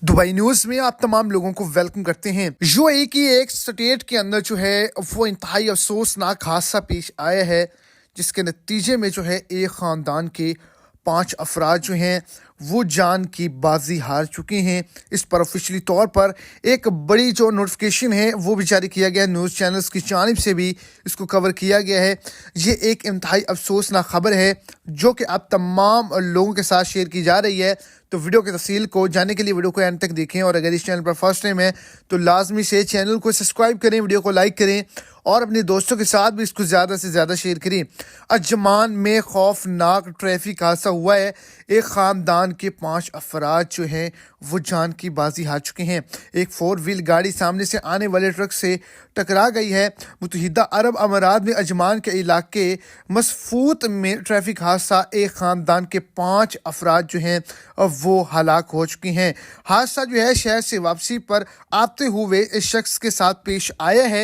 Dubai news में आप तमाम लोगों को वेलकम करते हैं। यूएई की एक स्टेट के अंदर जो है वो इंतहाई अफसोसनाक हादसा पेश आया है, जिसके नतीजे में जो है एक ख़ानदान के 5 अफराद जो हैं वो जान की बाजी हार चुके हैं। इस पर ऑफिशियली तौर पर एक बड़ी जो नोटिफिकेशन है वो भी जारी किया गया, न्यूज़ चैनल्स की जानिब से भी इसको कवर किया गया है। ये एक इंतहाई अफसोसनाक खबर है जो कि आप तमाम लोगों के साथ शेयर की जा रही है। तो वीडियो की तफसील को जानने के लिए वीडियो को एंड तक देखें, और अगर इस चैनल पर फर्स्ट टाइम है तो लाजमी से चैनल को सब्सक्राइब करें, वीडियो को लाइक करें और अपने दोस्तों के साथ भी इसको ज़्यादा से ज़्यादा शेयर करें। अजमान में खौफनाक ट्रैफिक हादसा हुआ है। एक ख़ानदान के 5 अफराद जो हैं वो जान की बाजी हार चुके हैं। एक 4 व्हील गाड़ी सामने से आने वाले ट्रक से टकरा गई है। मुत्तहिदा अरब अमारात में अजमान के इलाके मसफूत में ट्रैफिक हादसा, एक ख़ानदान के 5 अफराद जो हैं वो हलाक हो चुके हैं। हादसा जो है शहर से वापसी पर आते हुए इस शख्स के साथ पेश आया है।